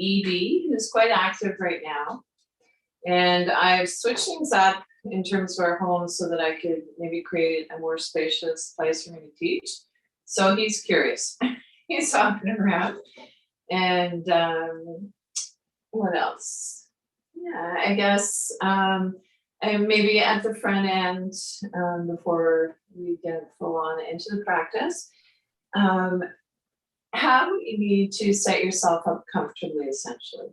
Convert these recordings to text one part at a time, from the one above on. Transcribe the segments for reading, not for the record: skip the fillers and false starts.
EB, who's quite active right now. And I've switched things up in terms of our home so that I could maybe create a more spacious place for me to teach. So he's curious. He's hopping around. And what else? Yeah, I guess and maybe at the front end, before we get full on into the practice, how you need to set yourself up comfortably, essentially.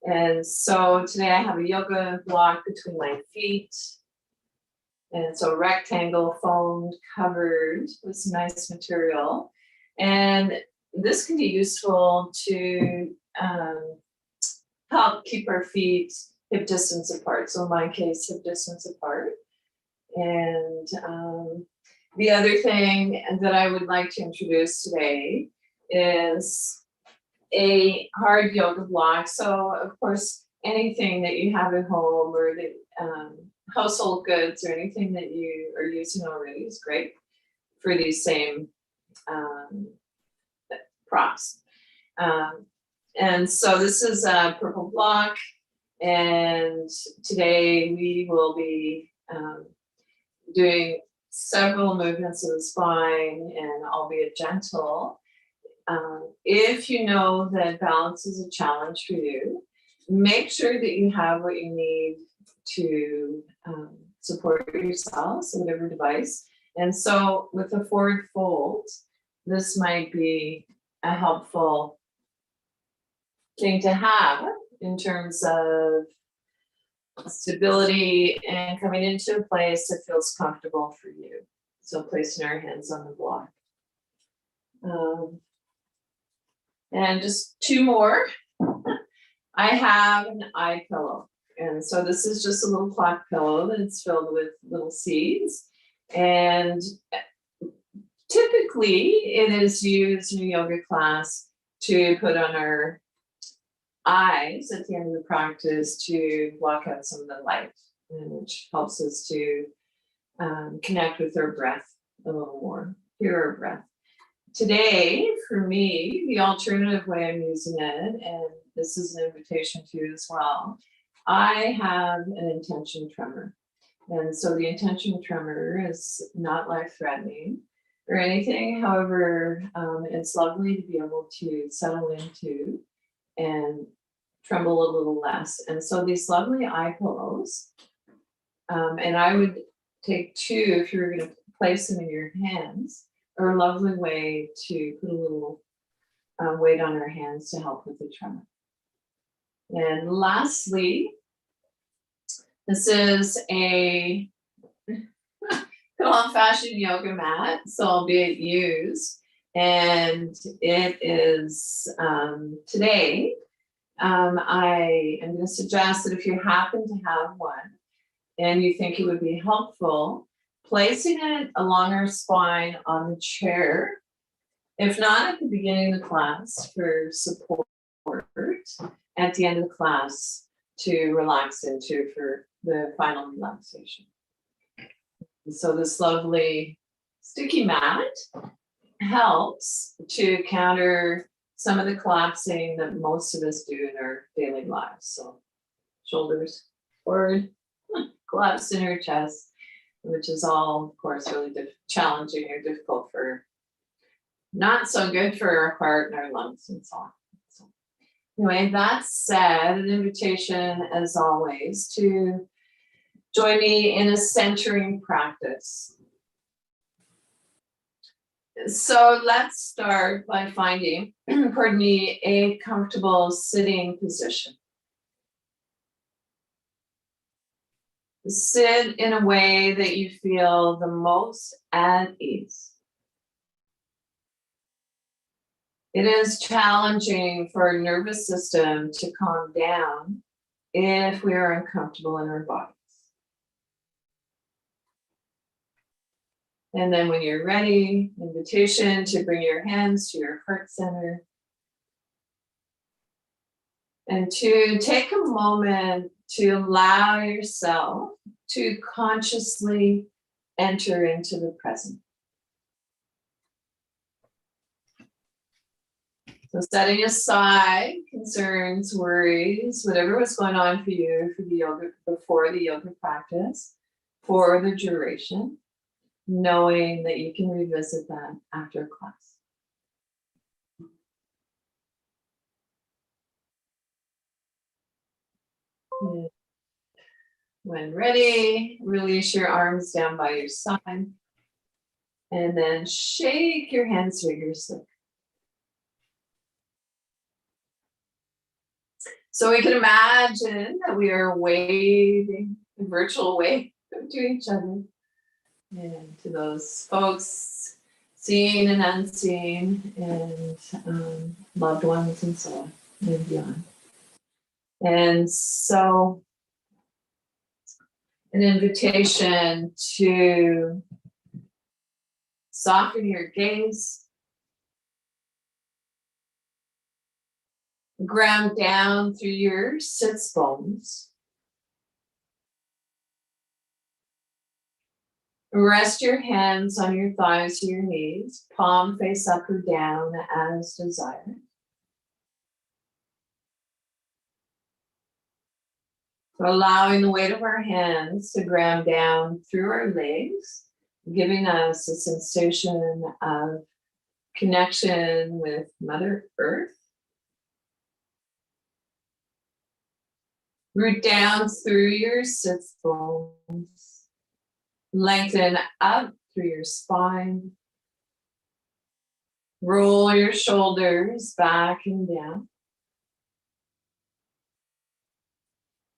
And so today I have a yoga block between my feet. And it's a rectangle foamed covered with some nice material. And this can be useful to help keep our feet hip distance apart. So in my case, hip distance apart. And the other thing that I would like to introduce today is a hard yoga block. So of course, anything that you have at home or the household goods or anything that you are using already is great for these same props. And so this is a purple block, and today we will be doing several movements of the spine, and albeit gentle. If you know that balance is a challenge for you, make sure that you have what you need to support yourself, so whatever device. And so with a forward fold, this might be a helpful thing to have in terms of stability and coming into a place that feels comfortable for you. So placing our hands on the block. And just two more. I have an eye pillow. And so this is just a little cloth pillow that's filled with little seeds. And typically it is used in a yoga class to put on our eyes at the end of the practice to block out some of the light, which helps us to connect with our breath a little more, hear our breath. Today, for me, the alternative way I'm using it, and this is an invitation to you as well, I have an intention tremor. And so the intention tremor is not life-threatening or anything. However, it's lovely to be able to settle into and tremble a little less. And so these lovely eye pillows, and I would take two if you were going to place them in your hands, are a lovely way to put a little weight on our hands to help with the tremor. And lastly, this is a good old-fashioned yoga mat, so albeit used. And it is today, I am going to suggest that if you happen to have one and you think it would be helpful, placing it along our spine on the chair, if not at the beginning of the class for support, at the end of the class to relax into for the final relaxation. So this lovely sticky mat helps to counter some of the collapsing that most of us do in our daily lives. So shoulders forward, collapse in our chest, which is all, of course, really challenging or difficult for, not so good for our heart and our lungs and so on. So anyway, that said, an invitation, as always, to join me in a centering practice. So let's start by finding, pardon me, a comfortable sitting position. Sit in a way that you feel the most at ease. It is challenging for our nervous system to calm down if we are uncomfortable in our bodies. And then when you're ready, invitation to bring your hands to your heart center. And to take a moment to allow yourself to consciously enter into the present. So setting aside concerns, worries, whatever was going on for you for the yoga, before the yoga practice, for the duration, knowing that you can revisit that after class. And when ready, release your arms down by your side, and then shake your hands vigorously. So we can imagine that we are waving a virtual wave to each other and to those folks seen and unseen, and loved ones and so on and beyond. And so an invitation to soften your gaze, ground down through your sits bones. Rest your hands on your thighs or your knees, palm face up or down as desired. So allowing the weight of our hands to ground down through our legs, giving us a sensation of connection with Mother Earth. Root down through your sits bones. Lengthen up through your spine. Roll your shoulders back and down.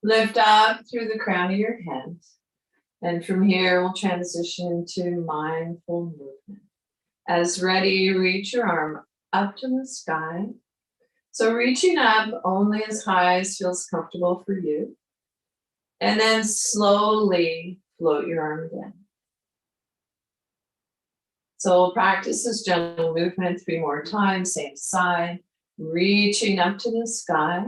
Lift up through the crown of your head. And from here, we'll transition to mindful movement. As ready, reach your arm up to the sky. So reaching up only as high as feels comfortable for you. And then slowly float your arm down. So we'll practice this gentle movement 3 more times, same side, reaching up to the sky.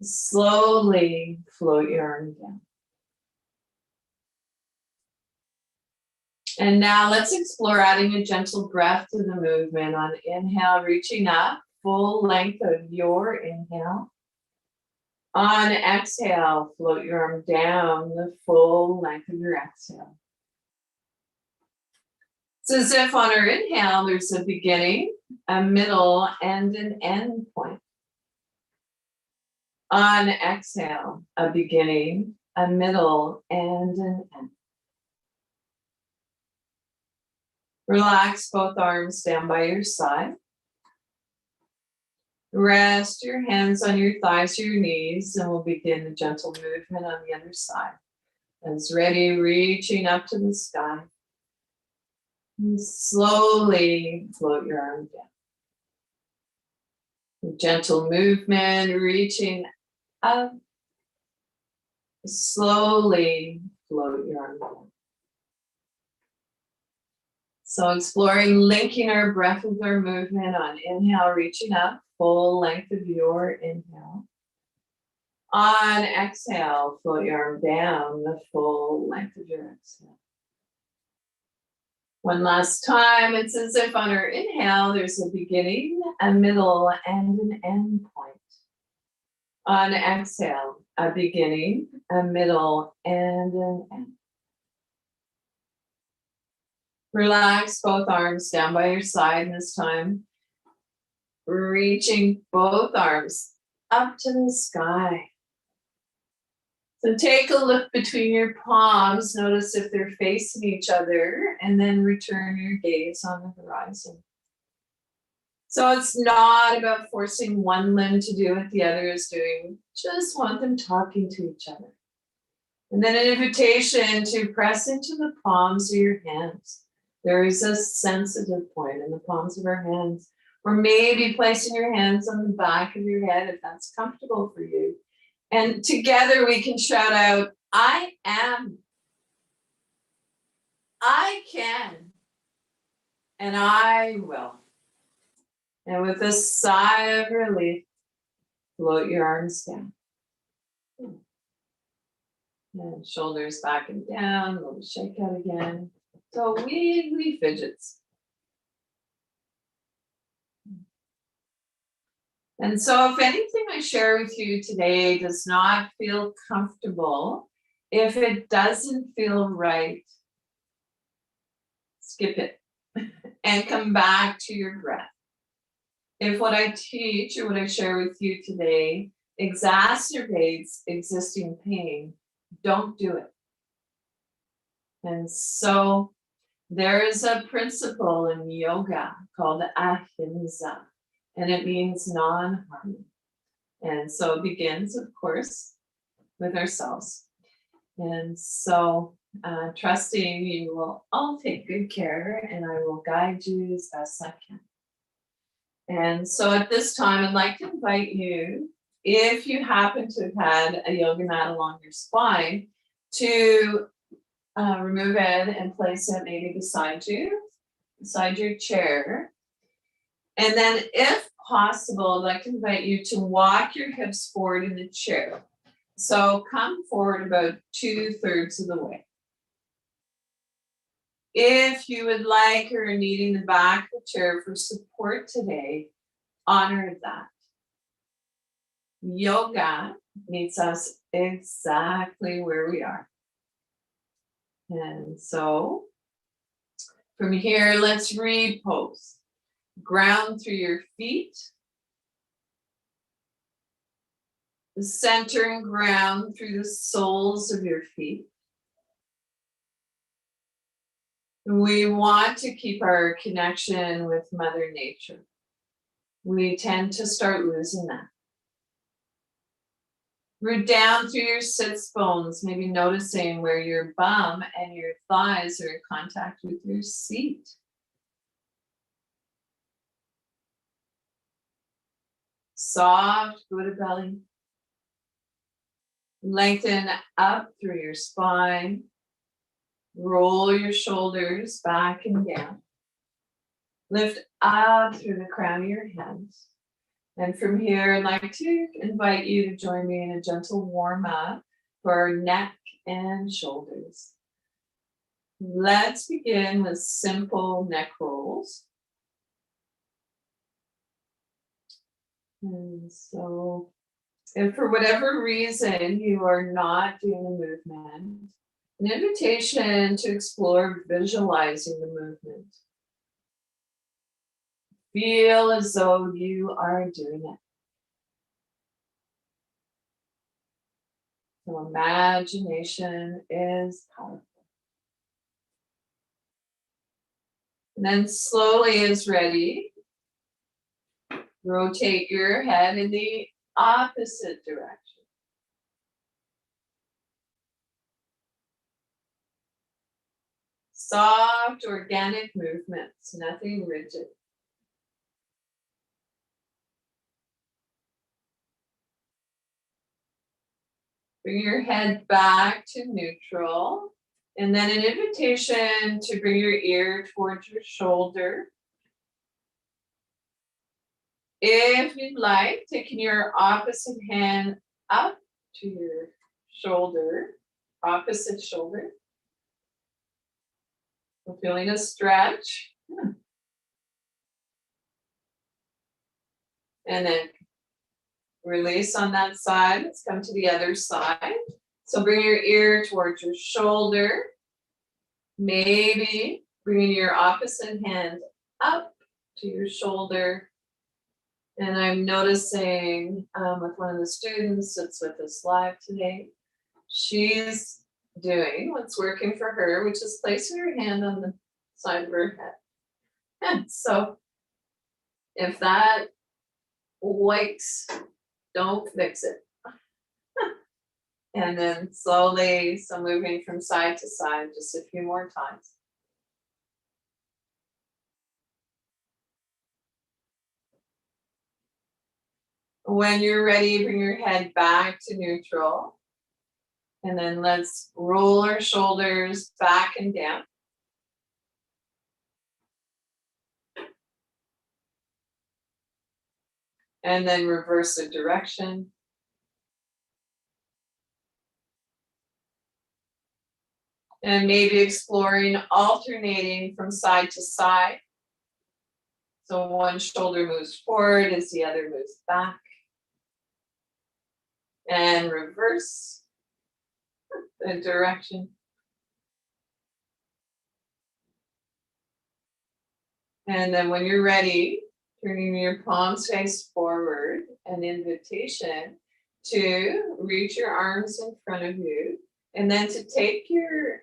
Slowly float your arm down. And now let's explore adding a gentle breath to the movement. On inhale, reaching up, full length of your inhale. On exhale, float your arm down the full length of your exhale. It's as if on our inhale, there's a beginning, a middle, and an end point. On exhale, a beginning, a middle, and an end. Relax both arms down by your side. Rest your hands on your thighs or your knees, and we'll begin a gentle movement on the other side. As ready, reaching up to the sky. And slowly float your arm down. A gentle movement, reaching up. Slowly float your arm down. So exploring linking our breath with our movement. On inhale, reaching up, full length of your inhale. On exhale, float your arm down the full length of your exhale. One last time, it's as if on our inhale, there's a beginning, a middle, and an end point. On exhale, a beginning, a middle, and an end. Relax both arms down by your side this time. Reaching both arms up to the sky. So take a look between your palms. Notice if they're facing each other, and then return your gaze on the horizon. So it's not about forcing one limb to do what the other is doing. Just want them talking to each other. And then an invitation to press into the palms of your hands. There is a sensitive point in the palms of our hands, or maybe placing your hands on the back of your head if that's comfortable for you. And together we can shout out, I am, I can, and I will. And with a sigh of relief, float your arms down. And shoulders back and down, a little shake out again. So wiggly fidgets. And so if anything I share with you today does not feel comfortable, if it doesn't feel right, skip it and come back to your breath. If what I teach or what I share with you today exacerbates existing pain, don't do it. And so there is a principle in yoga called ahimsa, and it means non-harm. And so it begins, of course, with ourselves. And so trusting you will all take good care, and I will guide you as best I can. And so at this time, I'd like to invite you, if you happen to have had a yoga mat along your spine, to remove it and place it maybe beside your chair. And then if possible, I'd like to invite you to walk your hips forward in the chair. So come forward about 2/3 of the way. If you would like or are needing the back of the chair for support today, honor that. Yoga meets us exactly where we are. And so from here, let's repose. Ground through your feet. Center and ground through the soles of your feet. We want to keep our connection with Mother Nature. We tend to start losing that. Root down through your sits bones, maybe noticing where your bum and your thighs are in contact with your seat. Soft, go to belly. Lengthen up through your spine. Roll your shoulders back and down. Lift up through the crown of your head. And from here, I'd like to invite you to join me in a gentle warm up for our neck and shoulders. Let's begin with simple neck rolls. And so, if for whatever reason you are not doing a movement, an invitation to explore visualizing the movement. Feel as though you are doing it. So imagination is powerful. And then slowly as ready, rotate your head in the opposite direction. Soft, organic movements, nothing rigid. Bring your head back to neutral. And then an invitation to bring your ear towards your shoulder. If you'd like, taking your opposite hand up to your shoulder, opposite shoulder. So feeling a stretch. And then release on that side. Let's come to the other side. So bring your ear towards your shoulder. Maybe bringing your opposite hand up to your shoulder. And I'm noticing with one of the students that's with us live today, she's doing what's working for her, which is placing her hand on the side of her head. And so if that wakes, don't fix it. And then slowly, so moving from side to side, just a few more times. When you're ready, bring your head back to neutral. And then let's roll our shoulders back and down. And then reverse the direction. And maybe exploring alternating from side to side. So one shoulder moves forward as the other moves back. And reverse the direction. And then when you're ready, turning your palms face forward, an invitation to reach your arms in front of you, and then to take your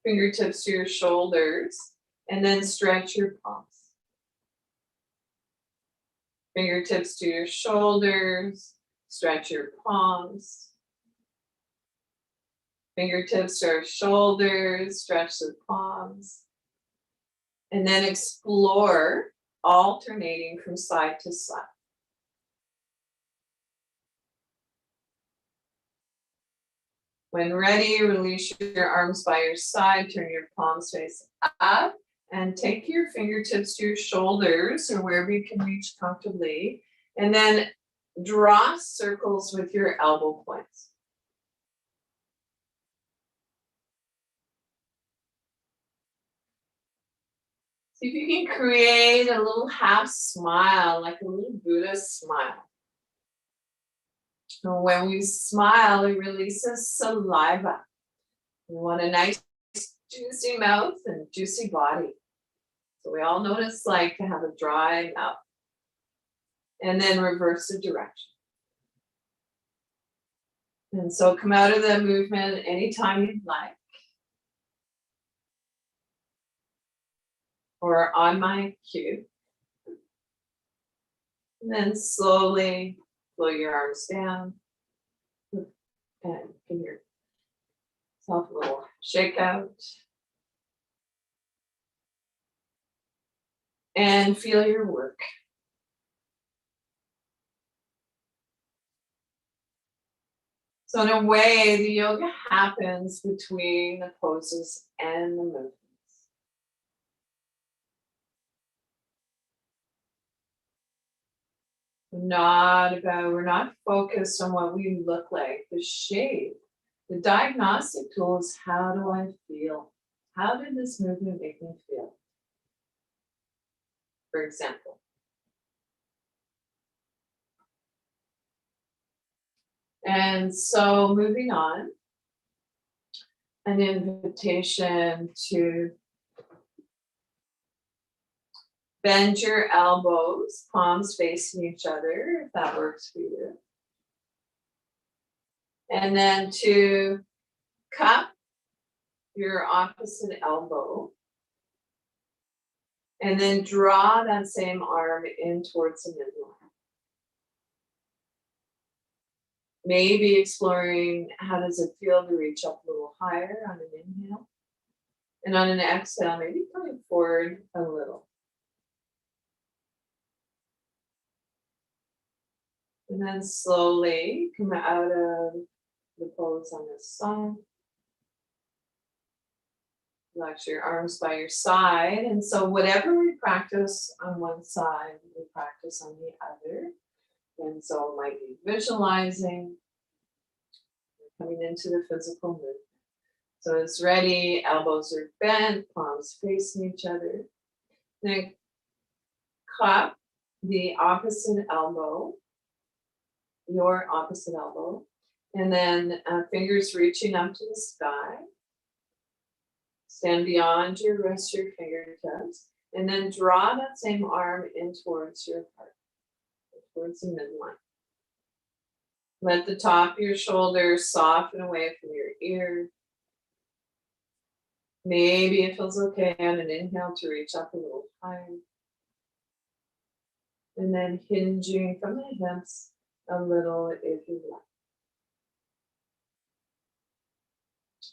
fingertips to your shoulders, and then stretch your palms. Fingertips to your shoulders, stretch your palms. Fingertips to our shoulders, stretch the palms. And then explore alternating from side to side. When ready, release your arms by your side, turn your palms face up, and take your fingertips to your shoulders or wherever you can reach comfortably, and then draw circles with your elbow points. See if you can create a little half smile, like a little Buddha smile. And when we smile, it releases saliva. We want a nice, juicy mouth and juicy body. So we all know what it's like to have a dry mouth. And then reverse the direction. And so come out of the movement anytime you'd like. Or on my cue. And then slowly flow your arms down. And give yourself a little shake out. And feel your work. So in a way, the yoga happens between the poses and the movements. We're not focused on what we look like, the shape. The diagnostic tool is, how do I feel? How did this movement make me feel? For example. And so moving on, an invitation to bend your elbows, palms facing each other, if that works for you. And then to cup your opposite elbow. And then draw that same arm in towards the midline. Maybe exploring, how does it feel to reach up a little higher on an inhale? And on an exhale, maybe coming forward a little. And then slowly come out of the pose on this side. Relax your arms by your side. And so whatever we practice on one side, we practice on the other. And so it might be visualizing, coming into the physical movement. So it's ready, elbows are bent, palms facing each other. Then cup the opposite elbow, your opposite elbow, and then fingers reaching up to the sky. Stand beyond your wrist, your fingertips, and then draw that same arm in towards your heart, towards the midline. Let the top of your shoulders soften away from your ear. Maybe it feels okay on an inhale to reach up a little higher. And then hinging from the hips a little if you like.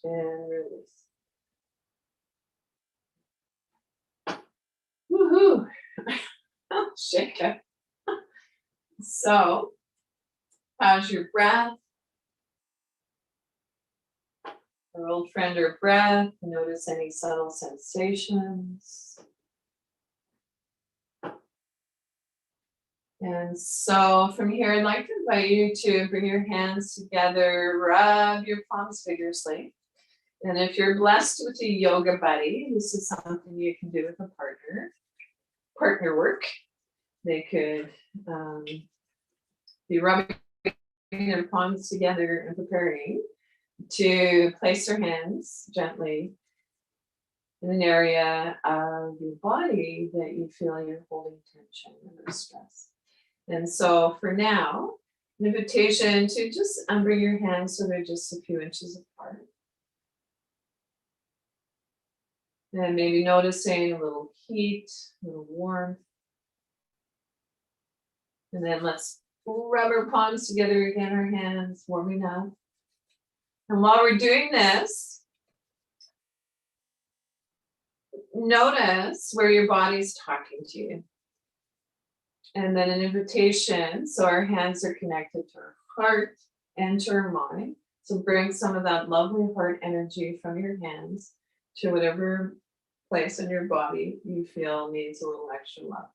And release. Woohoo! Shake it. So, how's your breath? Our old friend, our breath. Notice any subtle sensations. And so from here, I'd like to invite you to bring your hands together, rub your palms vigorously. And if you're blessed with a yoga buddy, this is something you can do with a partner. partner work. They could be rubbing their palms together and preparing to place their hands gently in an area of your body that you feel you're holding tension or stress. And so for now, an invitation to just bring your hands so they're just a few inches apart. And maybe noticing a little heat, a little warmth. And then let's rub our palms together again, our hands warming up. And while we're doing this, notice where your body's talking to you. And then an invitation, so our hands are connected to our heart and to our mind. So bring some of that lovely heart energy from your hands to whatever place in your body you feel needs a little extra love.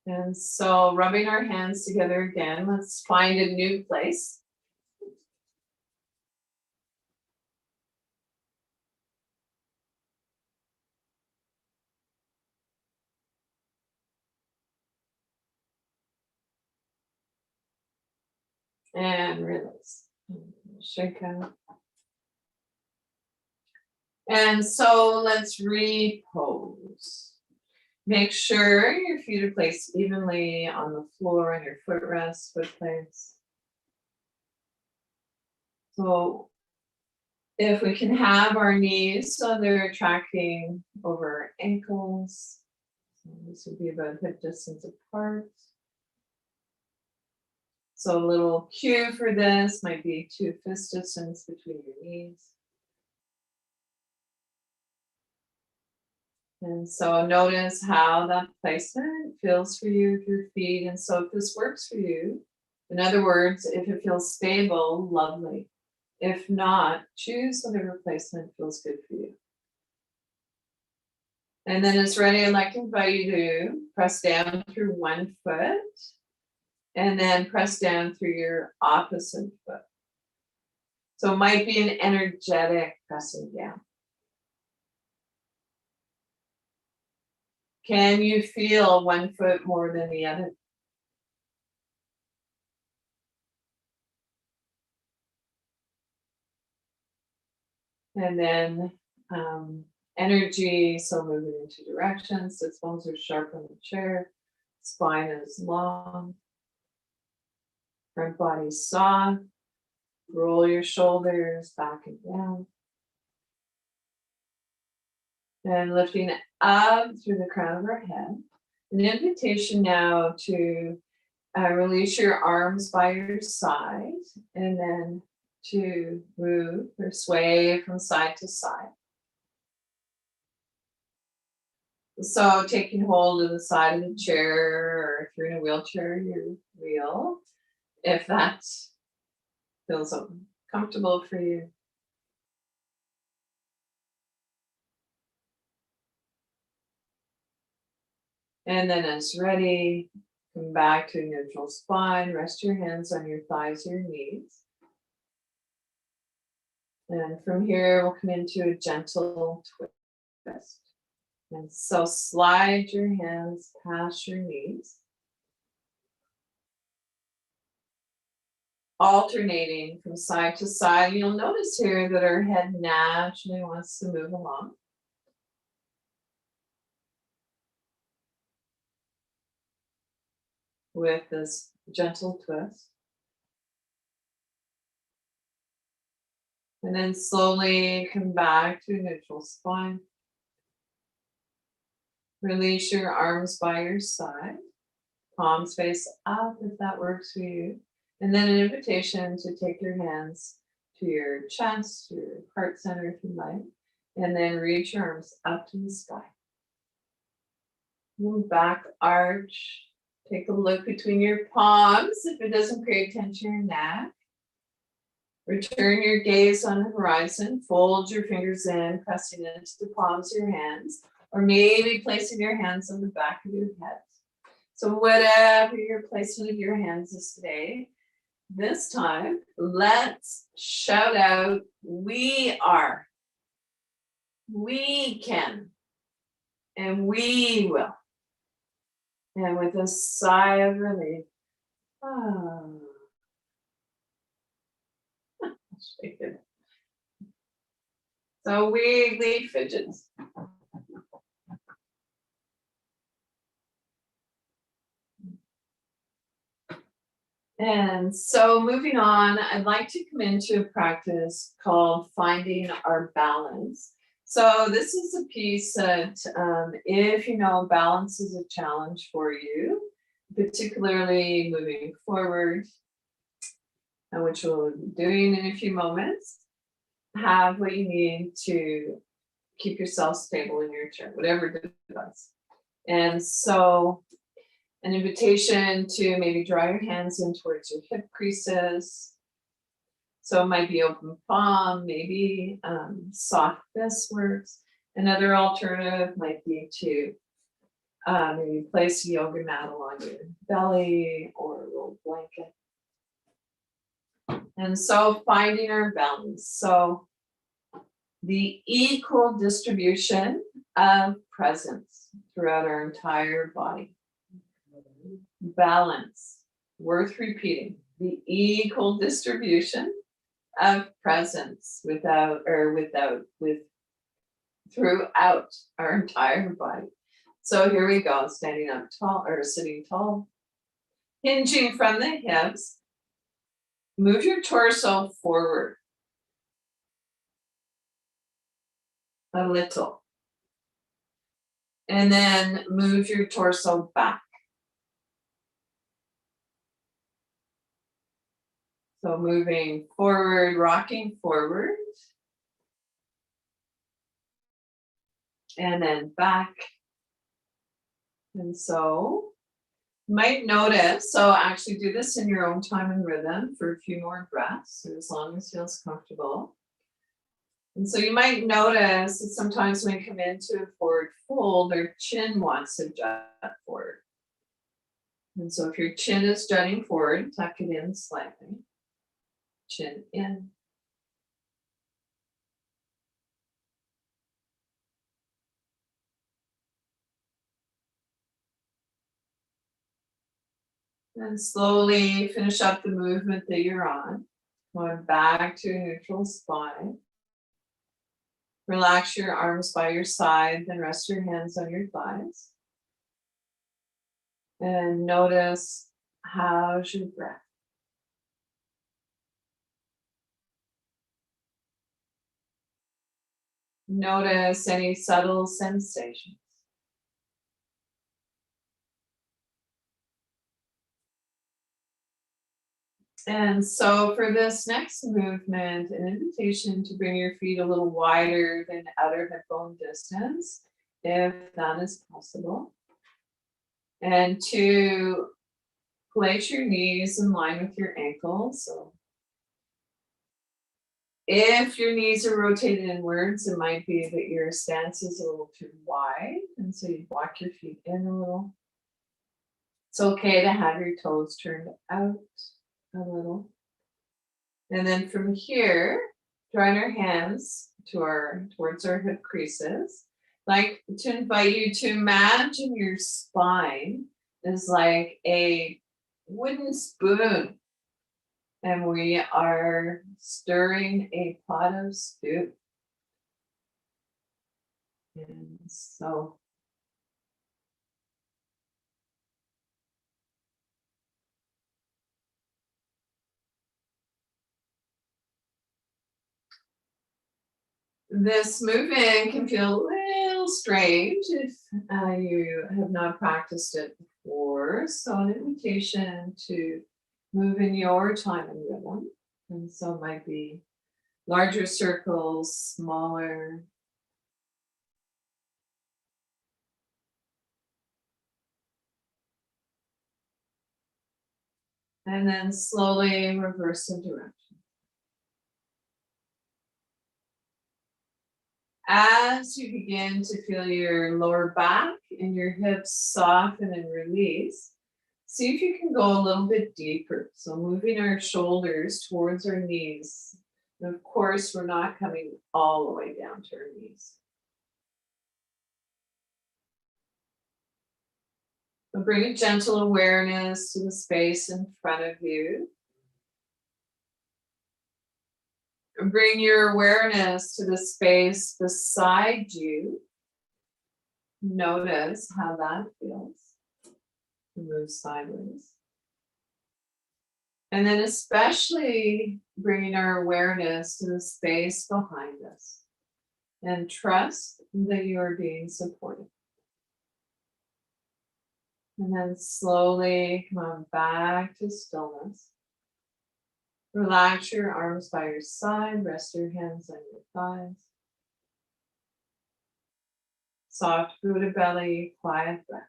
And so rubbing our hands together again, let's find a new place. And release. Shake out. And so let's repose. Make sure your feet are placed evenly on the floor and your footrest, foot place. So if we can have our knees so they're tracking over our ankles. So this would be about hip distance apart. So a little cue for this might be 2 fist distance between your knees. And so notice how that placement feels for you with your feet. And so if this works for you, in other words, if it feels stable, lovely. If not, choose whatever placement feels good for you. And then it's ready. I'd like to invite you to press down through one foot and then press down through your opposite foot. So it might be an energetic pressing down. Can you feel one foot more than the other? And then energy, so moving in 2 directions. Sits bones are sharp on the chair. Spine is long. Front body soft. Roll your shoulders back and down. And lifting up through the crown of our head. An invitation now to release your arms by your side and then to move or sway from side to side. So taking hold of the side of the chair, or if you're in a wheelchair, your wheel, if that feels comfortable for you. And then as ready, come back to a neutral spine, rest your hands on your thighs or your knees. And from here, we'll come into a gentle twist. And so slide your hands past your knees. Alternating from side to side. You'll notice here that our head naturally wants to move along. With this gentle twist. And then slowly come back to a neutral spine. Release your arms by your side. Palms face up if that works for you. And then an invitation to take your hands to your chest, your heart center if you like. And then reach your arms up to the sky. Move back, arch. Take a look between your palms if it doesn't create tension in your neck. Return your gaze on the horizon. Fold your fingers in, pressing into the palms of your hands, or maybe placing your hands on the back of your head. So whatever your placement of your hands is today, this time, let's shout out, we are, we can, and we will. And with a sigh of relief, so wiggly fidgets. And so moving on, I'd like to come into a practice called finding our balance. So this is a piece that if you know balance is a challenge for you, particularly moving forward, and which we'll be doing in a few moments, have what you need to keep yourself stable in your chair, whatever it does. And so an invitation to maybe draw your hands in towards your hip creases. So it might be open palm, maybe soft fist works. Another alternative might be to maybe place a yoga mat along your belly or a little blanket. And so finding our balance. So the equal distribution of presence throughout our entire body. Balance, worth repeating, the equal distribution of presence throughout our entire body. So here we go, standing up tall or sitting tall, hinging from the hips. Move your torso forward a little, and then move your torso back. So moving forward, rocking forward, and then back. And so you might notice, so actually do this in your own time and rhythm for a few more breaths, or as long as it feels comfortable. And so you might notice that sometimes when you come into a forward fold, our chin wants to jut forward. And so if your chin is jutting forward, tuck it in slightly. Chin in. And slowly finish up the movement that you're on. Going back to a neutral spine. Relax your arms by your side, then rest your hands on your thighs. And notice how's your breath. Notice any subtle sensations. And so for this next movement, an invitation to bring your feet a little wider than outer hip bone distance, if that is possible. And to place your knees in line with your ankles. So if your knees are rotated inwards, it might be that your stance is a little too wide. And so you walk your feet in a little. It's okay to have your toes turned out a little. And then from here, drawing our hands towards our hip creases. Like to invite you to imagine your spine is like a wooden spoon. And we are stirring a pot of stew. And so this movement can feel a little strange if you have not practiced it before. So an invitation to move in your time and rhythm. And so it might be larger circles, smaller. And then slowly reverse the direction. As you begin to feel your lower back and your hips soften and release, See if you can go a little bit deeper. So moving our shoulders towards our knees. And of course, we're not coming all the way down to our knees. But bring a gentle awareness to the space in front of you. And bring your awareness to the space beside you. Notice how that feels. Move sideways. And then especially bringing our awareness to the space behind us. And trust that you are being supported. And then slowly come on back to stillness. Relax your arms by your side. Rest your hands on your thighs. Soft Buddha belly, quiet breath.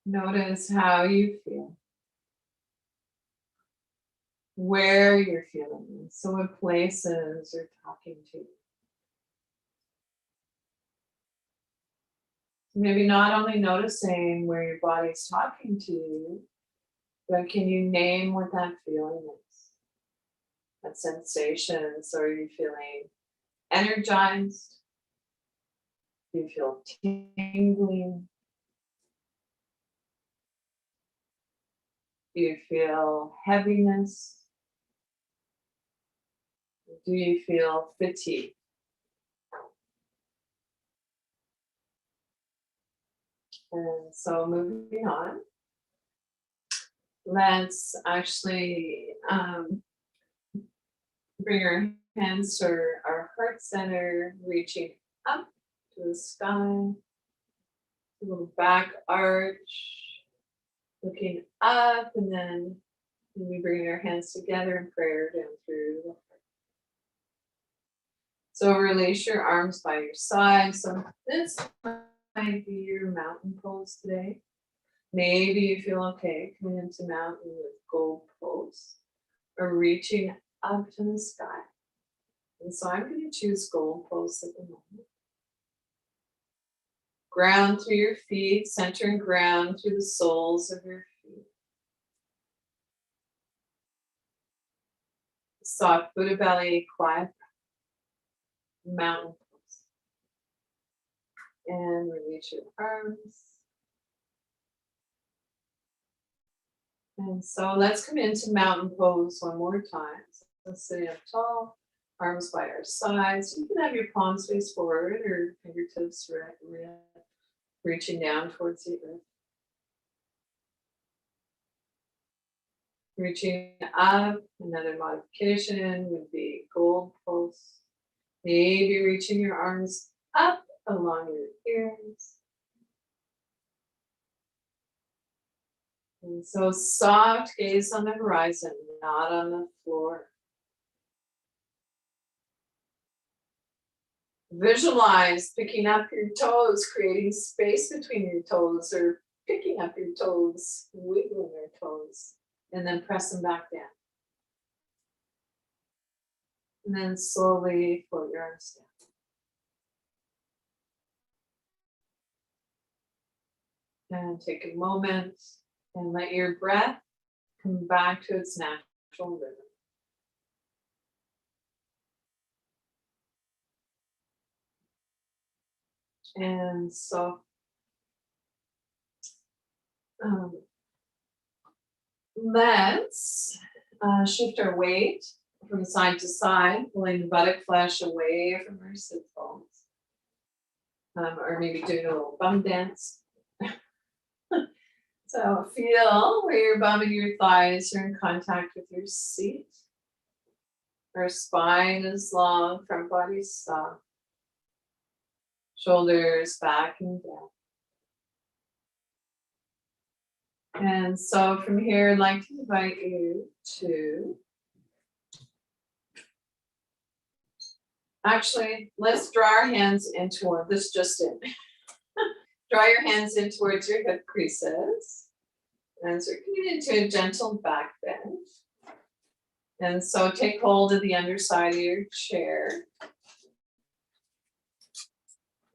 Notice how you feel. Where you're feeling. So what places are talking to you. Maybe not only noticing where your body's talking to you, but can you name what that feeling is? What sensations are you feeling? Energized? Do you feel tingling? Do you feel heaviness? Do you feel fatigue? And so moving on, let's actually bring our hands to our heart center, reaching up to the sky, a little back arch, looking up, and then we bring our hands together in prayer down through the heart. So release your arms by your side. So this might be your mountain pose today. Maybe you feel okay coming into mountain with gold pose or reaching up to the sky. And so I'm going to choose gold pose at the moment. Ground through your feet, center and ground through the soles of your feet. Soft Buddha belly, quiet mountain pose. And release your arms. And so let's come into mountain pose one more time. So sitting up tall, arms by our sides. You can have your palms face forward or fingertips reaching down towards the earth. Reaching up, another modification would be gold pose. Maybe reaching your arms up along your ears. And so soft gaze on the horizon, not on the floor. Visualize picking up your toes, creating space between your toes, or picking up your toes, wiggling your toes, and then press them back down. And then slowly float your arms down. And take a moment and let your breath come back to its natural rhythm. And so let's shift our weight from side to side, pulling the buttock flesh away from our sit bones. Or maybe doing a little bum dance. So feel where your bum and your thighs are in contact with your seat. Our spine is long, front body soft. Shoulders back and down. And so from here, I'd like to invite you to actually, let's draw our hands in toward this just in. Draw your hands in towards your hip creases. And so we're coming into a gentle back bend. And so take hold of the underside of your chair,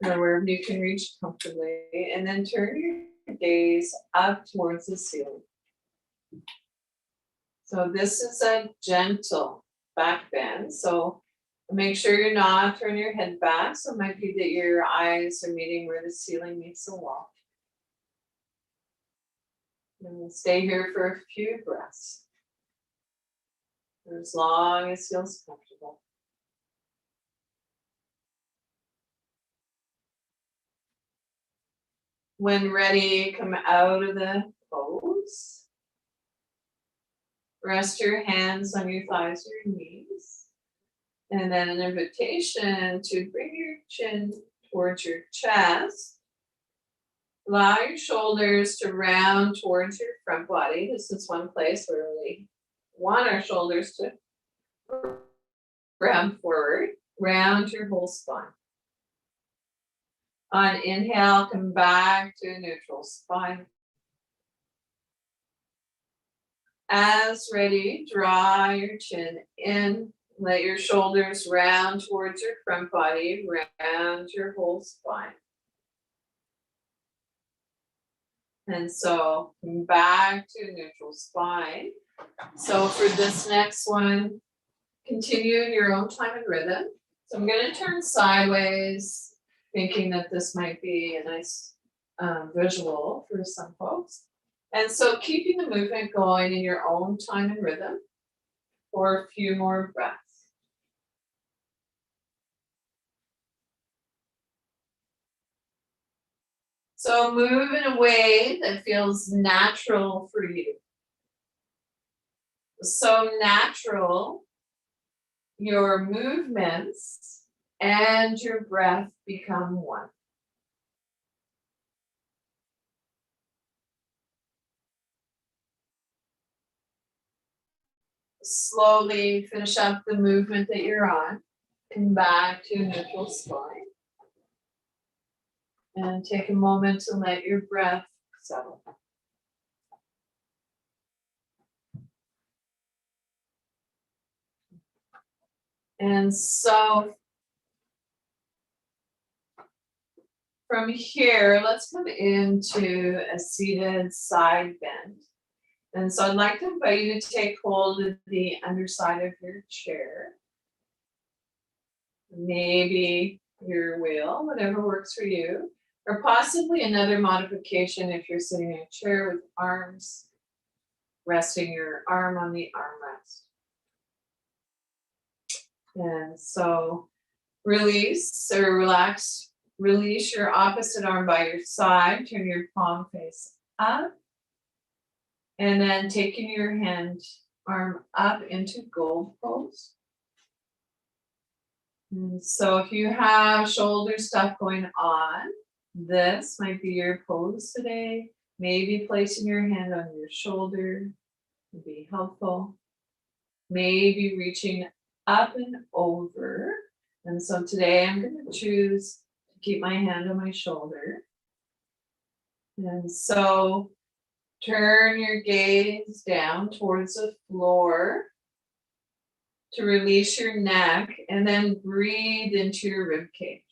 or wherever you can reach comfortably, and then turn your gaze up towards the ceiling. So this is a gentle back bend. So make sure you're not turning your head back. So it might be that your eyes are meeting where the ceiling meets the wall. And we'll stay here for a few breaths, for as long as feels comfortable. When ready, come out of the pose. Rest your hands on your thighs or your knees. And then an invitation to bring your chin towards your chest. Allow your shoulders to round towards your front body. This is one place where we want our shoulders to round forward. Round your whole spine. On inhale, come back to a neutral spine. As ready, draw your chin in. Let your shoulders round towards your front body, round your whole spine. And so come back to a neutral spine. So for this next one, continue in your own time and rhythm. So I'm going to turn sideways, thinking that this might be a nice visual for some folks. And so keeping the movement going in your own time and rhythm for a few more breaths. So move in a way that feels natural for you. So natural, your movements and your breath become one. Slowly finish up the movement that you're on. Come back to a neutral spine. And take a moment to let your breath settle. And so from here, let's come into a seated side bend. And so I'd like to invite you to take hold of the underside of your chair. Maybe your wheel, whatever works for you. Or possibly another modification if you're sitting in a chair with arms, resting your arm on the armrest. And so release or relax, release your opposite arm by your side, turn your palm face up. And then taking your arm up into gold pose. And so if you have shoulder stuff going on, this might be your pose today. Maybe placing your hand on your shoulder would be helpful. Maybe reaching up and over. And so today I'm going to choose to keep my hand on my shoulder. And so turn your gaze down towards the floor to release your neck and then breathe into your rib cage.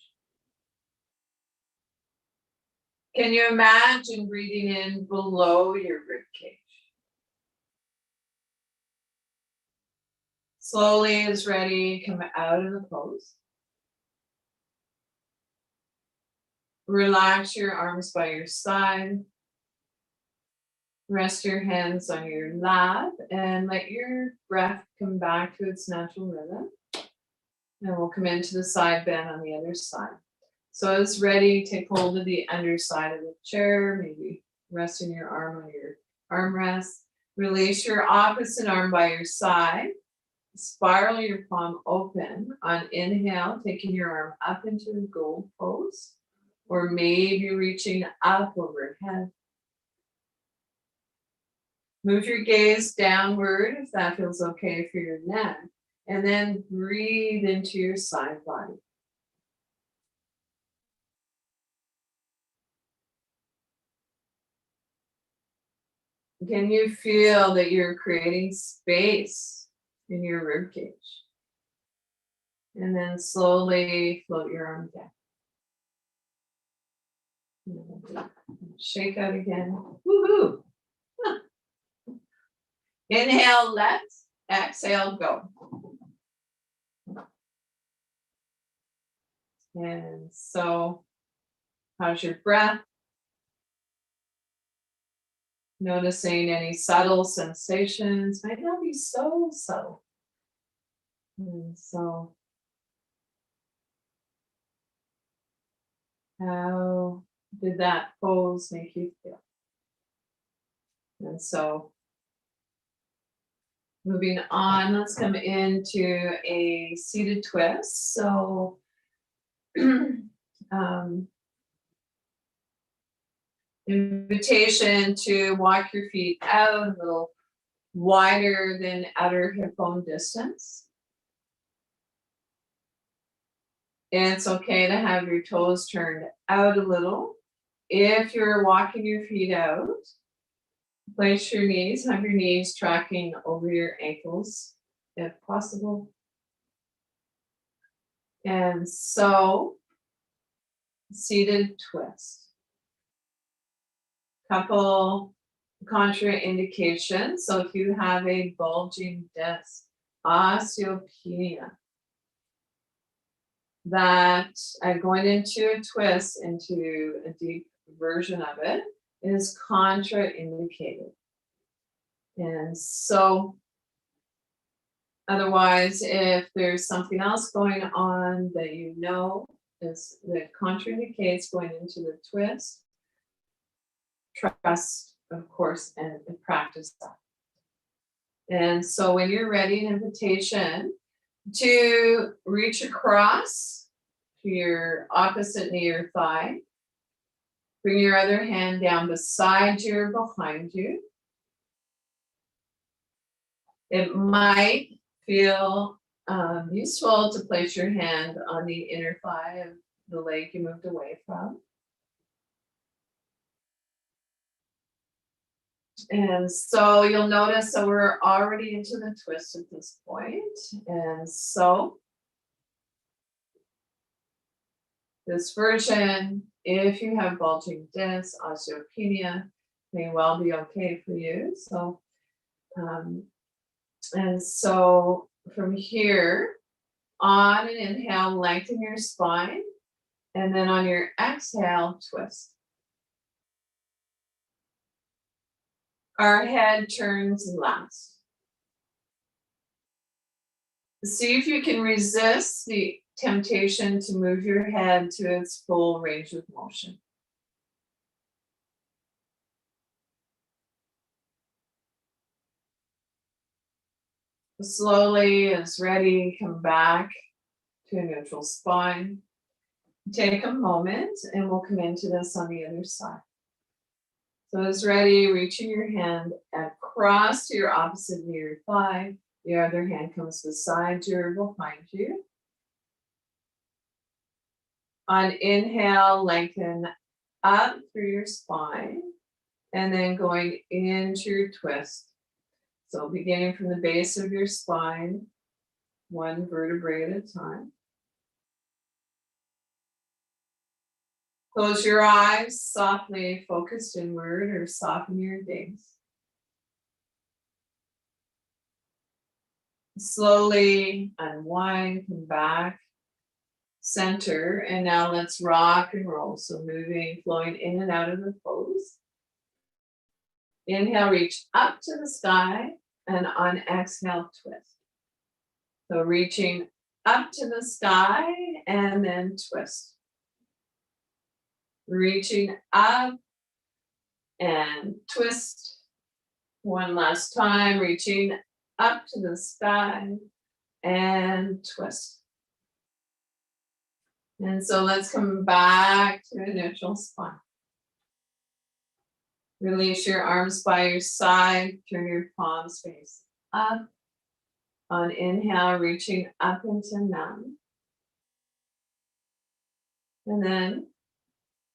Can you imagine breathing in below your rib cage? Slowly as ready, come out of the pose. Relax your arms by your side. Rest your hands on your lap and let your breath come back to its natural rhythm. And we'll come into the side bend on the other side. So as ready, take hold of the underside of the chair, maybe resting your arm on your armrest. Release your opposite arm by your side. Spiral your palm open on inhale, taking your arm up into the gold pose, or maybe reaching up overhead. Move your gaze downward if that feels okay for your neck, and then breathe into your side body. can you feel that you're creating space in your rib cage? And then slowly float your arm down. Shake out again. Woohoo! Inhale, let. Exhale, go. And so, how's your breath? Noticing any subtle sensations, might not be so subtle. And so, how did that pose make you feel? And so, moving on, let's come into a seated twist. So, invitation to walk your feet out a little wider than outer hip bone distance. It's okay to have your toes turned out a little. If you're walking your feet out, place your knees, have your knees tracking over your ankles if possible. And so, seated twist. Couple contraindications. So if you have a bulging disc, osteopenia, that going into a twist, into a deep version of it, is contraindicated. And so, otherwise, if there's something else going on that you know is that contraindicates going into the twist, trust, of course, and practice that. And so when you're ready, an invitation to reach across to your opposite knee or thigh. Bring your other hand down beside you or behind you. It might feel useful to place your hand on the inner thigh of the leg you moved away from. And so you'll notice that we're already into the twist at this point. And so this version, if you have bulging discs, osteopenia, may well be okay for you. So, and so from here, on an inhale, lengthen your spine. And then on your exhale, twist. Our head turns last. See if you can resist the temptation to move your head to its full range of motion. Slowly, as ready, come back to a neutral spine. Take a moment and we'll come into this on the other side. So as ready, reaching your hand across to your opposite knee or thigh. The other hand comes beside you or behind you. On inhale, lengthen up through your spine and then going into your twist. So beginning from the base of your spine, one vertebrae at a time. Close your eyes, softly focused inward or soften your gaze. Slowly unwind, come back, center, and now let's rock and roll. So moving, flowing in and out of the pose. Inhale, reach up to the sky, and on exhale, twist. So reaching up to the sky and then twist. Reaching up and twist. One last time, reaching up to the sky and twist. And so let's come back to a neutral spine. Release your arms by your side, turn your palms face up. On inhale, reaching up into mountain. And then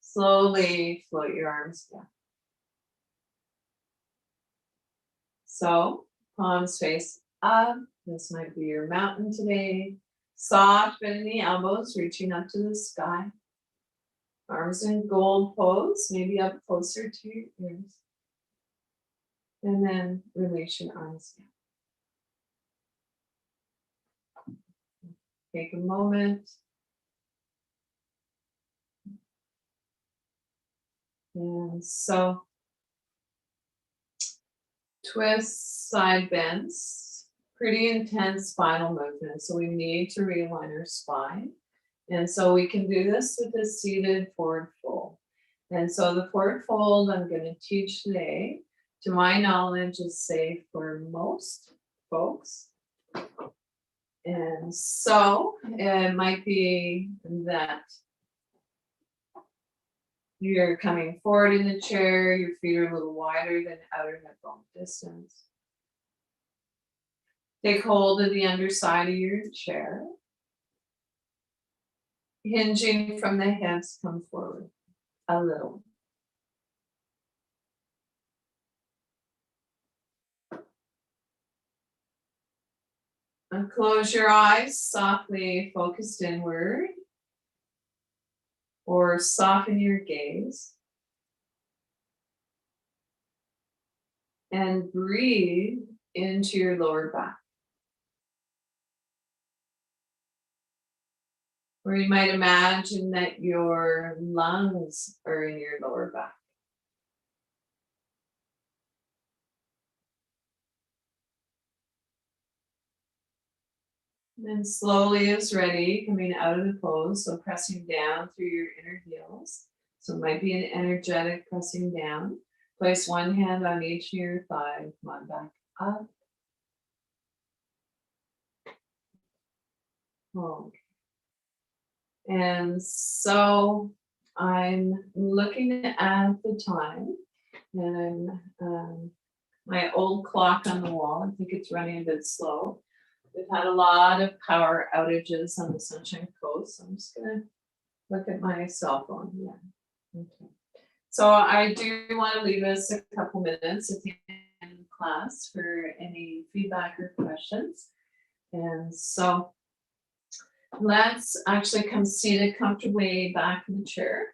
slowly float your arms down. So palms face up. This might be your mountain today. Soft bend in the elbows, reaching up to the sky. Arms in gold pose, maybe up closer to your ears. And then release your arms down. Take a moment. And so twists, side bends, pretty intense spinal movement. So we need to realign our spine. And so we can do this with a seated forward fold. And so the forward fold I'm going to teach today, to my knowledge, is safe for most folks. And so it might be that you're coming forward in the chair, your feet are a little wider than outer hip bone distance. Take hold of the underside of your chair. Hinging from the hips, come forward a little. And close your eyes, softly focused inward, or soften your gaze. And breathe into your lower back. Or you might imagine that your lungs are in your lower back. And then slowly as ready, coming out of the pose, so pressing down through your inner heels. So it might be an energetic pressing down. Place one hand on each of your thigh, come on back up. Okay. And so I'm looking at the time, and my old clock on the wall, I think it's running a bit slow. We've had a lot of power outages on the Sunshine Coast. So I'm just gonna look at my cell phone. Yeah. Okay. So I do want to leave us a couple minutes at the end of class for any feedback or questions. And so let's actually come seated comfortably back in the chair.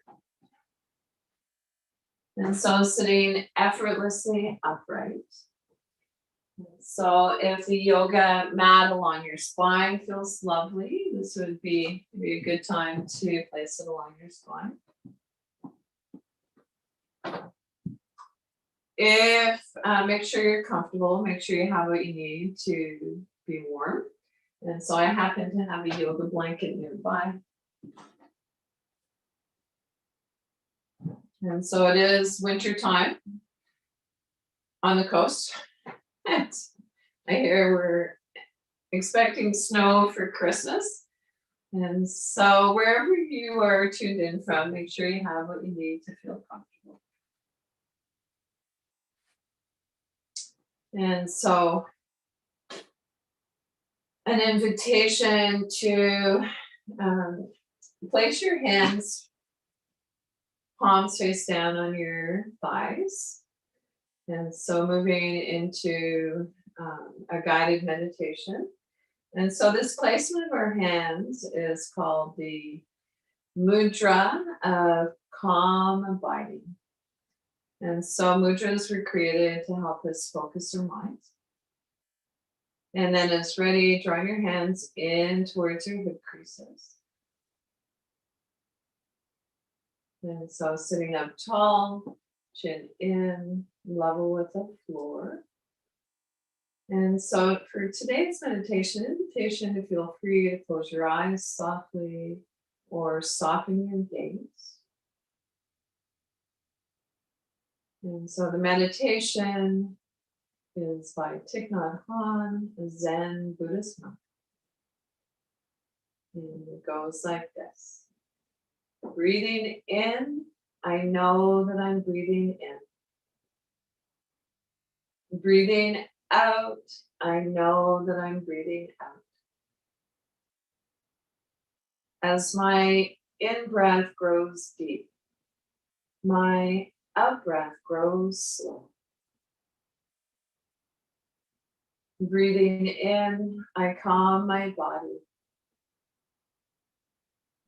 And so sitting effortlessly upright. So if the yoga mat along your spine feels lovely, this would be a good time to place it along your spine. If make sure you're comfortable, make sure you have what you need to be warm. And so I happen to have a yoga blanket nearby. And so it is winter time on the coast. And I hear we're expecting snow for Christmas. And so wherever you are tuned in from, make sure you have what you need to feel comfortable. And so an invitation to place your hands, palms face down on your thighs. And so moving into a guided meditation. And so this placement of our hands is called the Mudra of Calm Abiding. And so mudras were created to help us focus our minds. And then as ready, draw your hands in towards your hip creases. And so sitting up tall, chin in, level with the floor. And so for today's meditation, invitation to feel free to close your eyes softly or soften your gaze. And so the meditation is by Thich Nhat Hanh, a Zen Buddhist monk. And it goes like this. Breathing in, I know that I'm breathing in. Breathing out, I know that I'm breathing out. As my in-breath grows deep, my out-breath grows slow. Breathing in, I calm my body.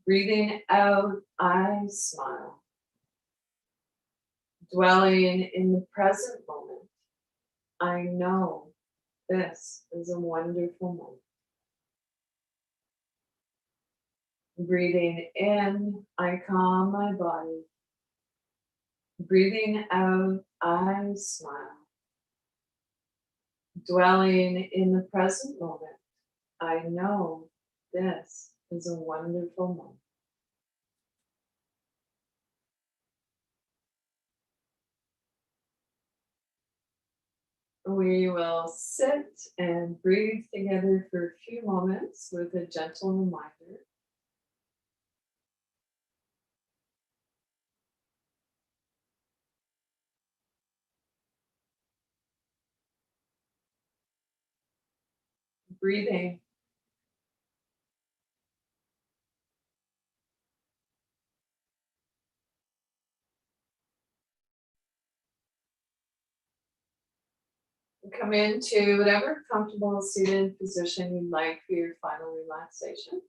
Breathing out, I smile. Dwelling in the present moment, I know this is a wonderful moment. Breathing in, I calm my body. Breathing out, I smile. Dwelling in the present moment, I know this is a wonderful moment. We will sit and breathe together for a few moments with a gentle reminder. Breathing. Come into whatever comfortable seated position you'd like for your final relaxation.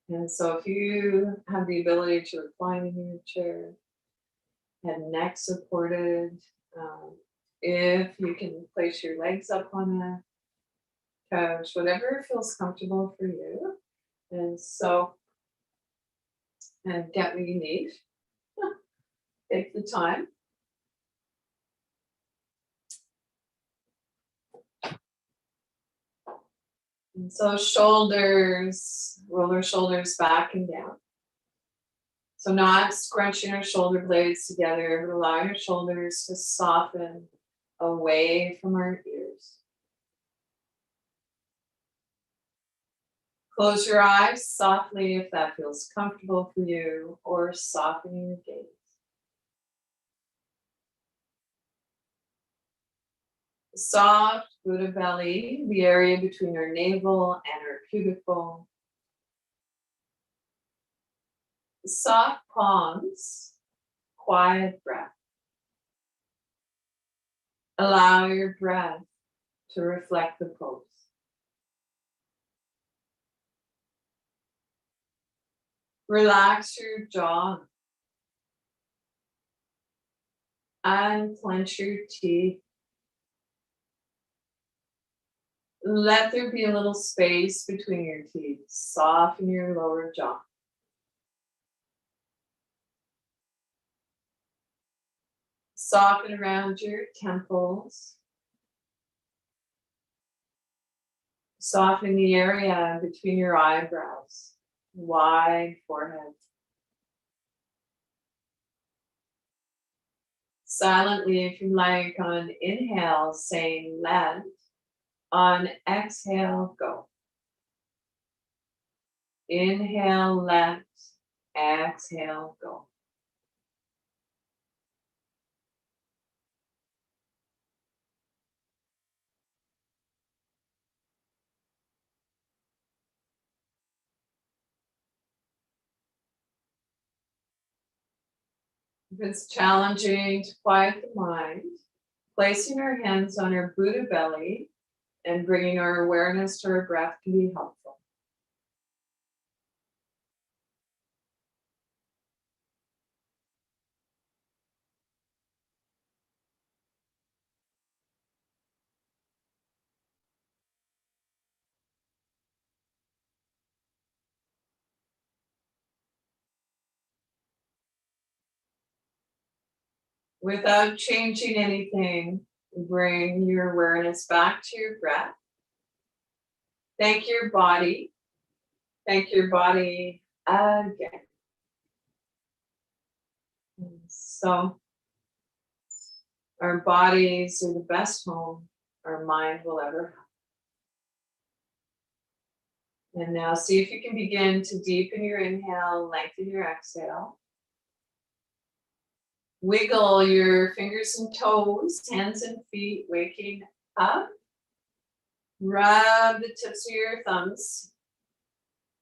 And so if you have the ability to recline in your chair, head and neck supported, if you can place your legs up on a couch, whatever feels comfortable for you. And so, and get what you need. Take the time. And so shoulders, roll our shoulders back and down. So not scrunching our shoulder blades together, but allow your shoulders to soften away from our ears. Close your eyes softly if that feels comfortable for you, or soften your gaze. Soft Buddha belly, the area between our navel and our pubic bone. Soft palms, quiet breath. Allow your breath to reflect the pose. Relax your jaw and clench your teeth. Let there be a little space between your teeth. Soften your lower jaw. Soften around your temples. Soften the area between your eyebrows. Wide forehead. Silently, if you like, on inhale, saying let. On exhale, go. Inhale, let. Exhale, go. If it's challenging to quiet the mind, placing our hands on our Buddha belly and bringing our awareness to our breath can be helpful. Without changing anything, bring your awareness back to your breath. Thank your body. Thank your body again. So, our bodies are the best home our mind will ever have. And now see if you can begin to deepen your inhale, lengthen your exhale. Wiggle your fingers and toes, hands and feet, waking up. Rub the tips of your thumbs.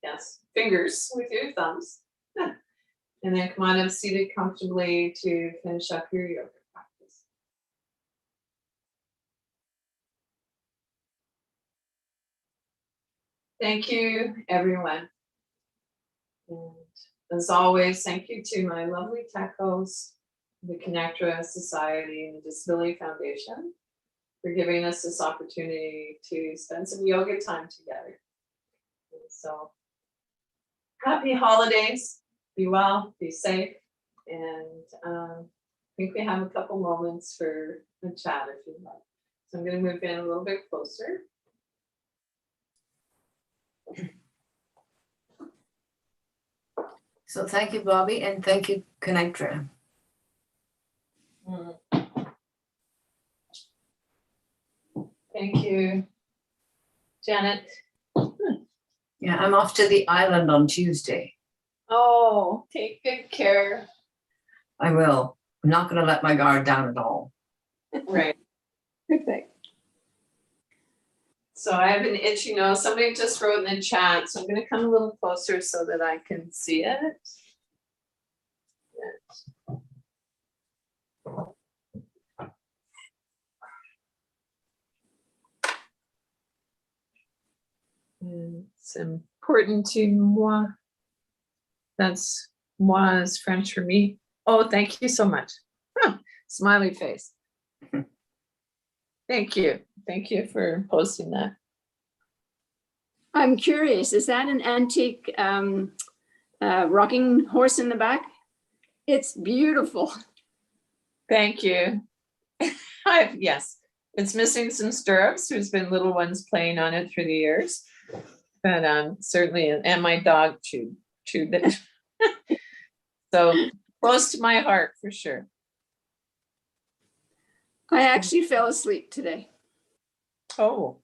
Yes, fingers with your thumbs. And then come on up seated comfortably to finish up your yoga. thank you, everyone. And as always, thank you to my lovely tech hosts, the ConnecTogether Society and the Disability Foundation for giving us this opportunity to spend some yoga time together. And so happy holidays, be well, be safe, and I think we have a couple moments for a chat if you'd like. So I'm going to move in a little bit closer. So thank you, Bobbie, and thank you, ConnecTogether. Thank you, Janet. Yeah, I'm off to the island on Tuesday. Oh, take good care. I will. I'm not going to let my guard down at all. Right. Perfect. So I have an itchy nose. Somebody just wrote in the chat, so I'm going to come a little closer so that I can see it. And it's important to moi. That's moi is French for me. Oh, thank you so much. Huh. Smiley face. Thank you. Thank you for posting that. I'm curious, is that an antique rocking horse in the back? It's beautiful. Thank you. Yes, it's missing some stirrups. There's been little ones playing on it through the years, but certainly, and my dog chewed it. So close to my heart for sure. I actually fell asleep today. Oh,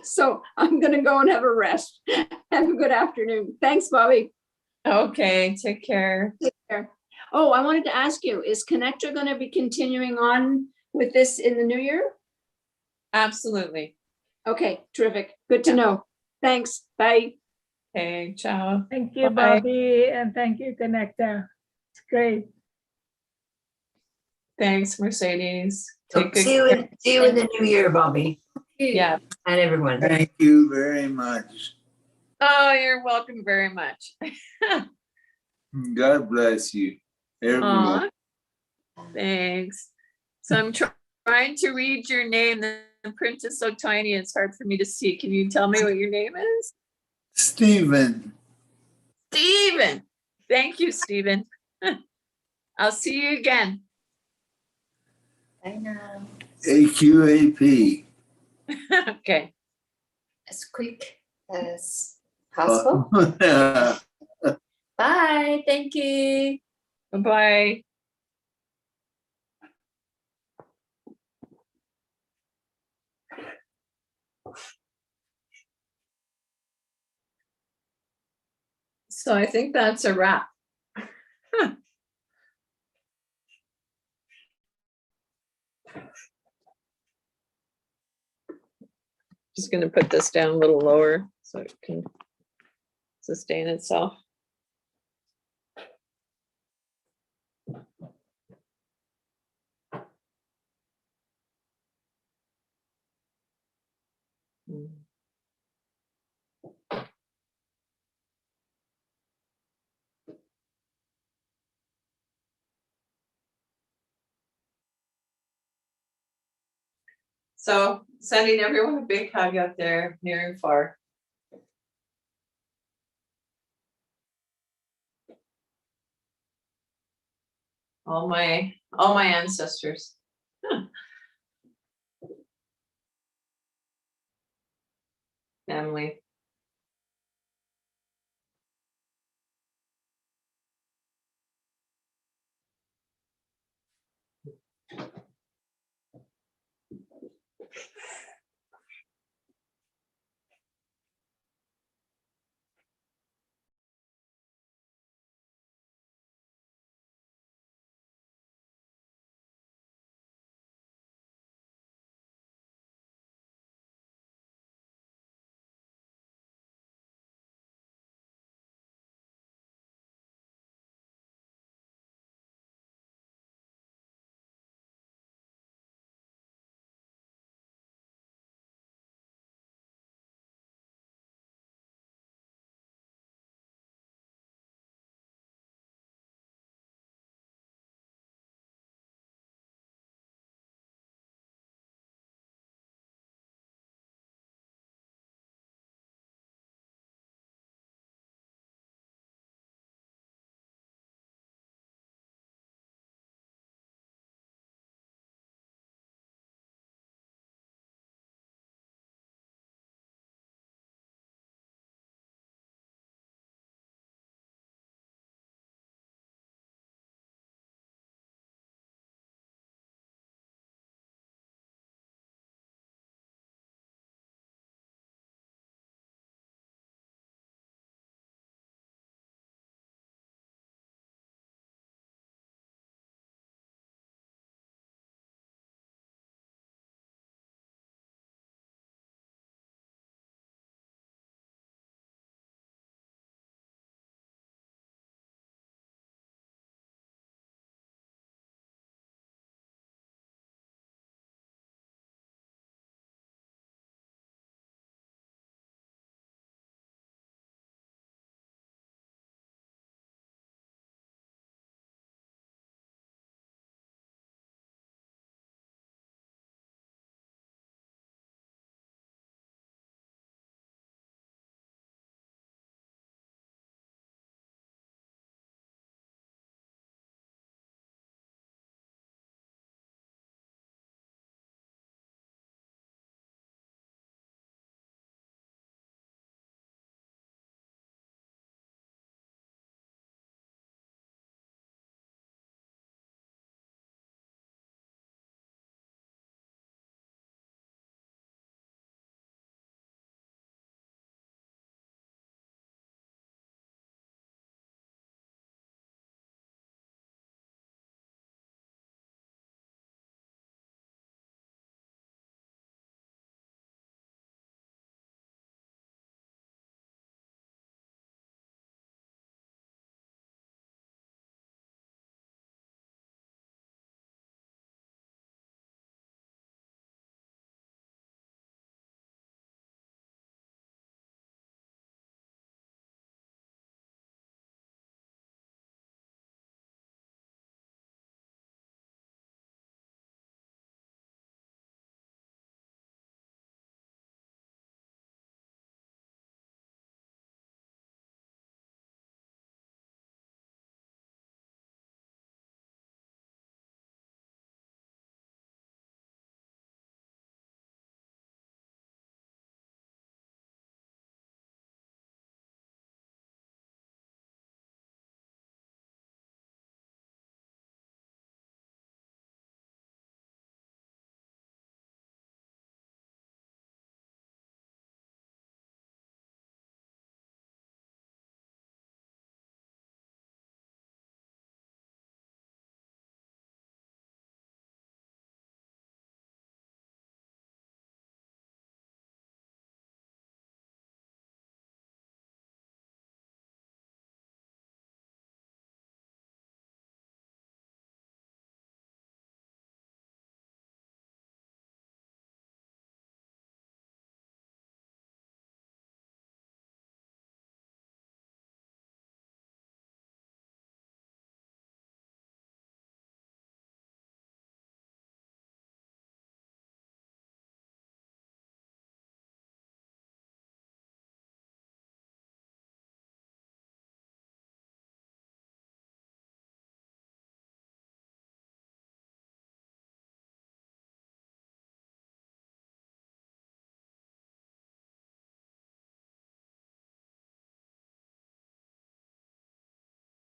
So I'm going to go and have a rest. Have a good afternoon. Thanks, Bobbie. okay. Take care. Take care. Oh, I wanted to ask you, is ConnecTogether going to be continuing on with this in the new year? Absolutely. Okay, terrific. Good to know. Thanks. Bye. Okay, ciao. Thank you, Bye. Bobbie, and thank you, ConnecTogether. It's great. Thanks, Mercedes. So Take good see you in the new year, Bobbie. Yeah. And everyone. Thank you very much. Oh, you're welcome very much. God bless you, everyone. Aw, thanks. So I'm trying to read your name. The print is so tiny, it's hard for me to see. Can you tell me what your name is? Stephen. Stephen. Thank you, Stephen. I'll see you again. Bye now. AQAP. Okay. As quick as possible. Bye. Thank you. Bye-bye. So I think that's a wrap. Just going to put this down a little lower so it can sustain itself. So sending everyone a big hug out there, near and far. All my ancestors. Family.